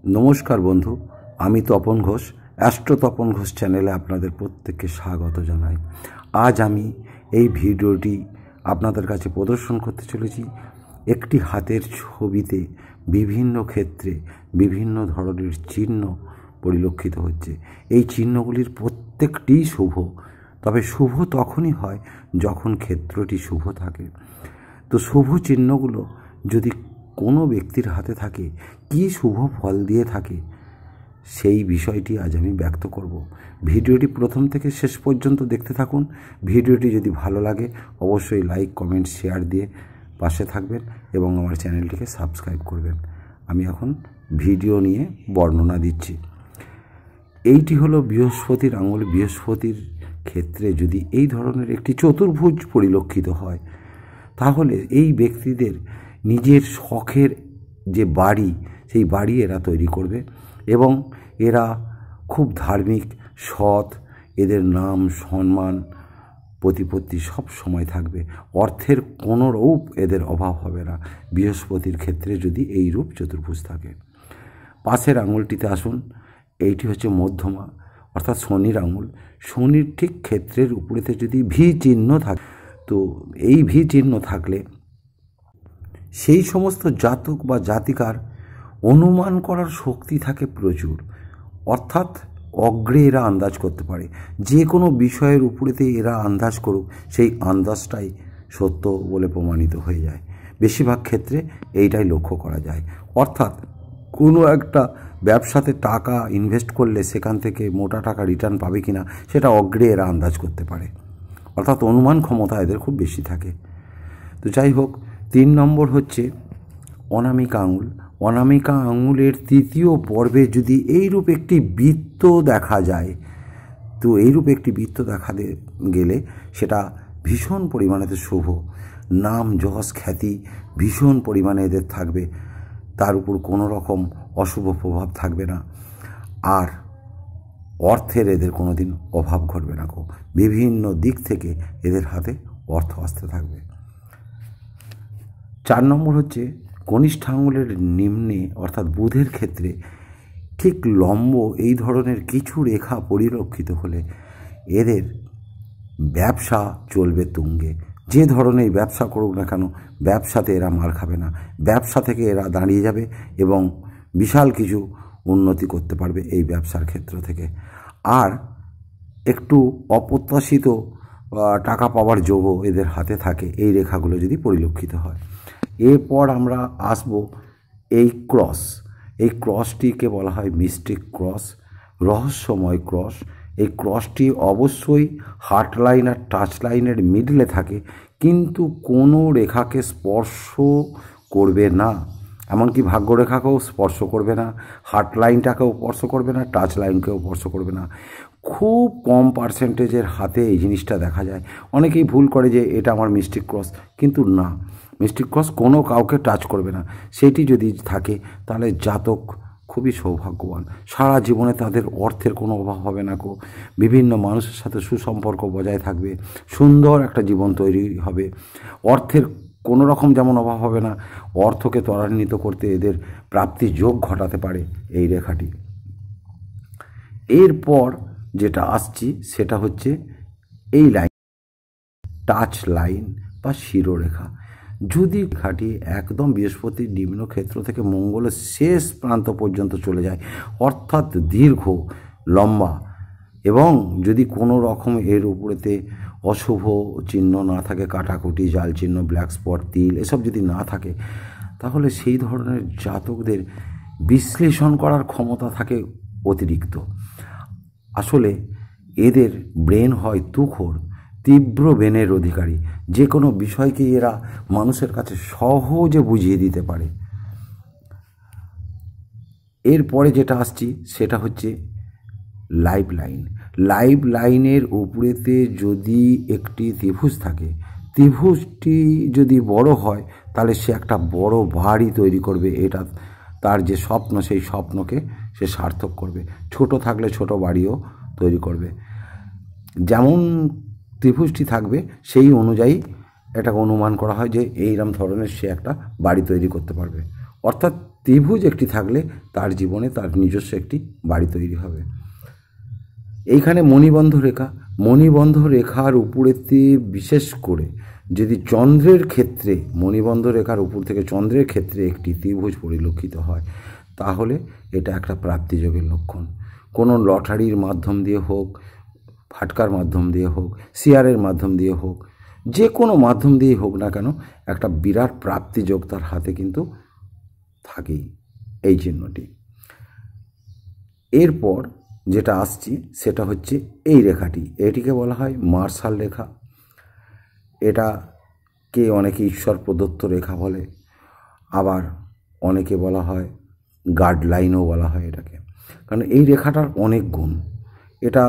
নমস্কার বন্ধু, আমি তপন ঘোষ, অ্যাস্ট্রো তপন ঘোষ চ্যানেলে আপনাদের প্রত্যেককে স্বাগত জানাই। আজ আমি এই ভিডিওটি আপনাদের কাছে প্রদর্শন করতে চলেছি একটি হাতের ছবিতে বিভিন্ন ক্ষেত্রে বিভিন্ন ধরনের চিহ্ন পরিলক্ষিত হচ্ছে। এই চিহ্নগুলির প্রত্যেকটিই শুভ, তবে শুভ তখনই হয় যখন ক্ষেত্রটি শুভ থাকে। তো শুভ চিহ্নগুলো যদি কোনো ব্যক্তির হাতে থাকে, কি শুভ ফল দিয়ে থাকে, সেই বিষয়টি আজ আমি ব্যক্ত করব। ভিডিওটি প্রথম থেকে শেষ পর্যন্ত দেখতে থাকুন। ভিডিওটি যদি ভালো লাগে অবশ্যই লাইক, কমেন্ট, শেয়ার দিয়ে পাশে থাকবেন এবং আমার চ্যানেলটিকে সাবস্ক্রাইব করবেন। আমি এখন ভিডিও নিয়ে বর্ণনা দিচ্ছি। এইটি হলো বৃহস্পতির আঙুল। বৃহস্পতির ক্ষেত্রে যদি এই ধরনের একটি চতুর্ভুজ পরিলক্ষিত হয়, তাহলে এই ব্যক্তিদের নিজের শখের যে বাড়ি, সেই বাড়ি এরা তৈরি করবে এবং এরা খুব ধার্মিক, সৎ, এদের নাম, সম্মান, প্রতিপত্তি সব সময় থাকবে। অর্থের কোনো রূপ এদের অভাব হবে না বৃহস্পতির ক্ষেত্রে যদি এই রূপ চতুর্ভুজ থাকে। পাশের আঙুলটিতে আসুন। এইটি হচ্ছে মধ্যমা, অর্থাৎ শনির আঙুল। শনির ঠিক ক্ষেত্রের উপরেতে যদি ভি চিহ্ন থাকে, তো এই ভি চিহ্ন থাকলে সেই সমস্ত জাতক বা জাতিকার অনুমান করার শক্তি থাকে প্রচুর, অর্থাৎ অগ্রে এরা আন্দাজ করতে পারে। যে কোনো বিষয়ের উপরেতে এরা আন্দাজ করুক, সেই আন্দাজটাই সত্য বলে প্রমাণিত হয়ে যায়। বেশিরভাগ ক্ষেত্রে এইটাই লক্ষ্য করা যায়। অর্থাৎ কোনো একটা ব্যবসাতে টাকা ইনভেস্ট করলে সেখান থেকে মোটা টাকা রিটার্ন পাবে কিনা সেটা অগ্রে এরা আন্দাজ করতে পারে, অর্থাৎ অনুমান ক্ষমতা এদের খুব বেশি থাকে। তো যাই হোক, 3 নম্বর হচ্ছে অনামিকা আঙুল। অনামিকা আঙুলের তৃতীয় পর্বে যদি এইরূপ একটি বৃত্ত দেখা যায়, তো এইরূপ একটি বৃত্ত দেখা গেলে সেটা ভীষণ পরিমাণে শুভ। নাম, যশ, খ্যাতি ভীষণ পরিমাণে এদের থাকবে, তার উপর কোনো রকম অশুভ প্রভাব থাকবে না। আর অর্থের এদের কোনো দিন অভাব ঘটবে না। বিভিন্ন দিক থেকে এদের হাতে অর্থ আসতে থাকবে। 4 নম্বর হচ্ছে কনিষ্ঠ আঙুলের নিম্নে, অর্থাৎ বুধের ক্ষেত্রে ঠিক লম্ব এই ধরনের কিছু রেখা পরিলক্ষিত হলে এদের ব্যবসা চলবে তুঙ্গে। যে ধরনের ব্যবসা করুক না কেন, ব্যবসাতে এরা মার খাবে না। ব্যবসা থেকে এরা দাঁড়িয়ে যাবে এবং বিশাল কিছু উন্নতি করতে পারবে এই ব্যবসার ক্ষেত্র থেকে। আর একটু অপ্রত্যাশিত টাকা পাওয়ার যোগও এদের হাতে থাকে এই রেখাগুলো যদি পরিলক্ষিত হয়। এরপর আমরা আসব এই ক্রস। এই ক্রসটিকে বলা হয় মিস্টিক ক্রস, রহস্যময় ক্রস। এই ক্রসটি অবশ্যই হার্ট লাইন আর টাচ লাইনের মিডলে থাকে, কিন্তু কোনো রেখাকে স্পর্শ করবে না। এমনকি ভাগ্যরেখাকেও স্পর্শ করবে না, হার্ট লাইনটাকেও স্পর্শ করবে না, টাচ লাইনকেও স্পর্শ করবে না। খুব কম পার্সেন্টেজের হাতে এই জিনিসটা দেখা যায়। অনেকেই ভুল করে যে এটা আমার মিস্টিক ক্রস, কিন্তু না, মিস্টিক ক্রস কোনো কাউকে টাচ করবে না। সেটি যদি থাকে তাহলে জাতক খুবই সৌভাগ্যবান। সারা জীবনে তাদের অর্থের কোনো অভাব হবে না। বিভিন্ন মানুষের সাথে সুসম্পর্ক বজায় থাকবে, সুন্দর একটা জীবন তৈরি হবে। অর্থের কোনো রকম যেমন অভাব হবে না, অর্থকে ত্বরান্বিত করতে এদের প্রাপ্তি যোগ ঘটাতে পারে এই রেখাটি। এরপর যেটা আসছি সেটা হচ্ছে এই লাইন, টাচ লাইন বা শিরোরেখা। যদি রেখাটি একদম বৃহস্পতির নিম্ন ক্ষেত্র থেকে মঙ্গলের শেষ প্রান্ত পর্যন্ত চলে যায়, অর্থাৎ দীর্ঘ, লম্বা, এবং যদি কোনো রকম এর উপরেতে অশুভ চিহ্ন না থাকে, কাটাকুটি, জাল চিহ্ন, ব্ল্যাক স্পট, তিল এসব যদি না থাকে, তাহলে সেই ধরনের জাতকদের বিশ্লেষণ করার ক্ষমতা থাকে অতিরিক্ত। আসলে এদের ব্রেন হয় তুখোর, তীব্র ব্রেনের অধিকারী। যে কোনো বিষয়কে এরা মানুষের কাছে সহজে বুঝিয়ে দিতে পারে। এরপরে যেটা আসছি সেটা হচ্ছে লাইফ লাইন। লাইফ লাইনের উপরেতে যদি একটি ত্রিভুজ থাকে, ত্রিভুজটি যদি বড় হয় তাহলে সে একটা বড় বাড়ি তৈরি করবে। এটা তার যে স্বপ্ন, সেই স্বপ্নকে সে সার্থক করবে। ছোট থাকলে ছোট বাড়িও তৈরি করবে। যেমন ত্রিভুজটি থাকবে সেই অনুযায়ী এটাকে অনুমান করা হয় যে এইরকম ধরনের সে একটা বাড়ি তৈরি করতে পারবে। অর্থাৎ ত্রিভুজ একটি থাকলে তার জীবনে তার নিজস্ব একটি বাড়ি তৈরি হবে। এইখানে মণিবন্ধ রেখার উপরেতে বিশেষ করে যদি চন্দ্রের ক্ষেত্রে মণিবন্ধ রেখার উপর থেকে চন্দ্রের ক্ষেত্রে একটি ত্রিভুজ পরিলক্ষিত হয়, তাহলে এটা একটা প্রাপ্তিযোগের লক্ষণ। কোনো লটারির মাধ্যম দিয়ে হোক, ফাটকার মাধ্যম দিয়ে হোক, শেয়ারের মাধ্যম দিয়ে হোক, যে কোনো মাধ্যম দিয়েই হোক না কেন, একটা বিরাট প্রাপ্তিযোগ তার হাতে কিন্তু থাকেই এই চিহ্নটি। এরপর যেটা আসছি সেটা হচ্ছে এই রেখাটি, এটিকে বলা হয় মার্শাল রেখা। এটাকে অনেকে ঈশ্বর প্রদত্ত রেখা বলে, আবার অনেকে বলা হয় গাইডলাইনও বলা হয় এটাকে, কারণ এই রেখাটার অনেক গুণ। এটা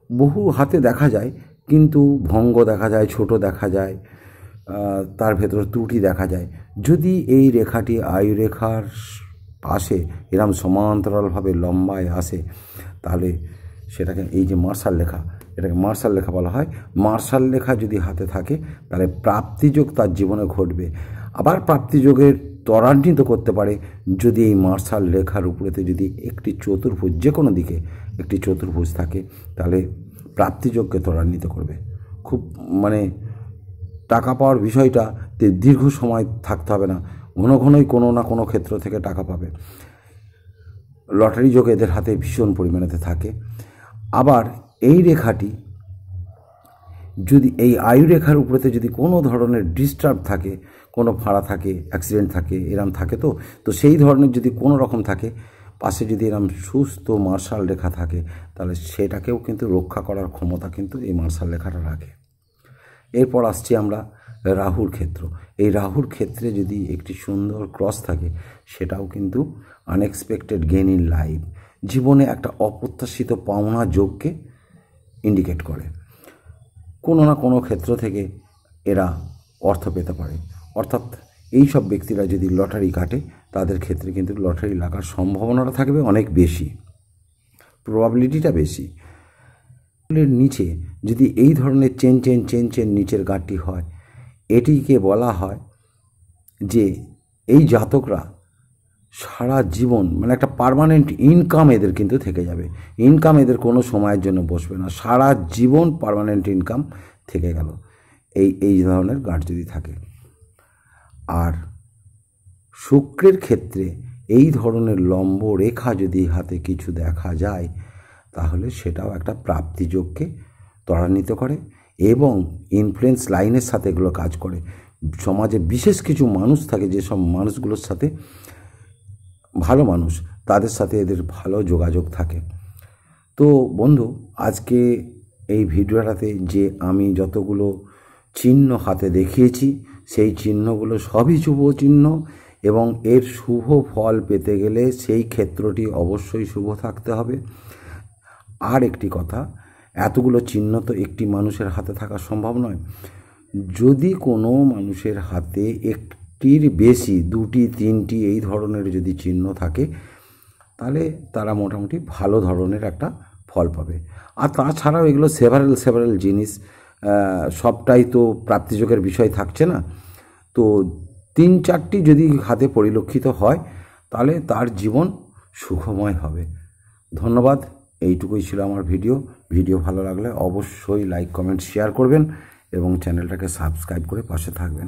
বহু হাতে দেখা যায়, কিন্তু ভঙ্গ দেখা যায়, ছোট দেখা যায়, তার ভেতরে ত্রুটি দেখা যায়। যদি এই রেখাটি আয়ু রেখার পাশে এরম সমান্তরালভাবে লম্বায় আসে, তাহলে সেটাকে এই যে মার্শাল রেখা, এটাকে মার্শাল রেখা বলা হয়। মার্শাল রেখা যদি হাতে থাকে তাহলে প্রাপ্তিযোগ তার জীবনে ঘটবে। আবার প্রাপ্তিযোগের ত্বরান্বিত করতে পারে যদি এই মার্শাল রেখার উপরেতে যদি একটি চতুর্ভুজ, যে কোনো দিকে একটি চতুর্ভুজ থাকে, তাহলে প্রাপ্তিযোগকে ত্বরান্বিত করবে। খুব টাকা পাওয়ার বিষয়টা দীর্ঘ সময় থাকতে হবে না, ঘন ঘনই কোনো না কোনো ক্ষেত্র থেকে টাকা পাবে। লটারি যোগ এদের হাতে ভীষণ পরিমাণেতে থাকে। আবার এই রেখাটি যদি এই আয়ু রেখার উপরেতে যদি কোনো ধরনের ডিস্টার্ব থাকে, কোনো ফাঁড়া থাকে, অ্যাক্সিডেন্ট থাকে, এরম থাকে, তো সেই ধরনের যদি কোনো রকম থাকে, পাশে যদি এরম সুস্থ মার্শাল রেখা থাকে, তাহলে সেটাকেও কিন্তু রক্ষা করার ক্ষমতা কিন্তু এই মার্শাল রেখাটা রাখে। এরপর আসছি আমরা রাহুর ক্ষেত্র। এই রাহুর ক্ষেত্রে যদি একটি সুন্দর ক্রস থাকে, সেটাও কিন্তু আনএক্সপেক্টেড গেইন ইন লাইফ, জীবনে একটা অপ্রত্যাশিত পাওনা যোগকে ইন্ডিকেট করে। কোনো না কোনো ক্ষেত্র থেকে এরা অর্থ পেতে পারে। অর্থাৎ এই সব ব্যক্তিরা যদি লটারি কাটে, তাদের ক্ষেত্রে কিন্তু লটারি লাগার সম্ভাবনাটা থাকবে অনেক বেশি, প্রবাবিলিটিটা বেশি। এর নিচে যদি এই ধরনের চেন নিচের গাঁটটি হয়, এটিকে বলা হয় যে এই জাতকরা সারা জীবন একটা পার্মানেন্ট ইনকাম এদের কিন্তু থেকে যাবে। ইনকাম এদের কোনো সময়ের জন্য বসবে না, সারা জীবন পার্মানেন্ট ইনকাম থেকে গেল এই ধরনের গাঁট যদি থাকে। আর শুক্রের ক্ষেত্রে এই ধরনের লম্ব রেখা যদি হাতে কিছু দেখা যায়, তাহলে সেটাও একটা প্রাপ্তিযোগকে ত্বরান্বিত করে এবং ইনফ্লুয়েন্স লাইনের সাথে এগুলো কাজ করে। সমাজে বিশেষ কিছু মানুষ থাকে, যেসব মানুষগুলোর সাথে ভালো মানুষ, তাদের সাথে এদের ভালো যোগাযোগ থাকে। তো বন্ধু, আজকে এই ভিডিওটাতে যে আমি যতগুলো চিহ্ন হাতে দেখিয়েছি, সেই চিহ্নগুলো সবই শুভ চিহ্ন, এবং এর শুভ ফল পেতে গেলে সেই ক্ষেত্রটি অবশ্যই শুভ থাকতে হবে। আর একটি কথা, এতগুলো চিহ্ন তো একটি মানুষের হাতে থাকা সম্ভব নয়। যদি কোনো মানুষের হাতে একটির বেশি, 2টি 3টি এই ধরনের যদি চিহ্ন থাকে, তাহলে তারা মোটামুটি ভালো ধরনের একটা ফল পাবে। আর তাছাড়াও এগুলো সেভারেল জিনিস, সবটাই তো প্রাপ্তিযোগের বিষয় থাকছে না। তো 3-4টি যদি হাতে পরিলক্ষিত হয়, তাহলে তার জীবন সুখময় হবে। ধন্যবাদ। এইটুকুই ছিল আমার ভিডিও ভালো লাগলে অবশ্যই লাইক, কমেন্ট, শেয়ার করবেন এবং চ্যানেলটাকে সাবস্ক্রাইব করে পাশে থাকবেন।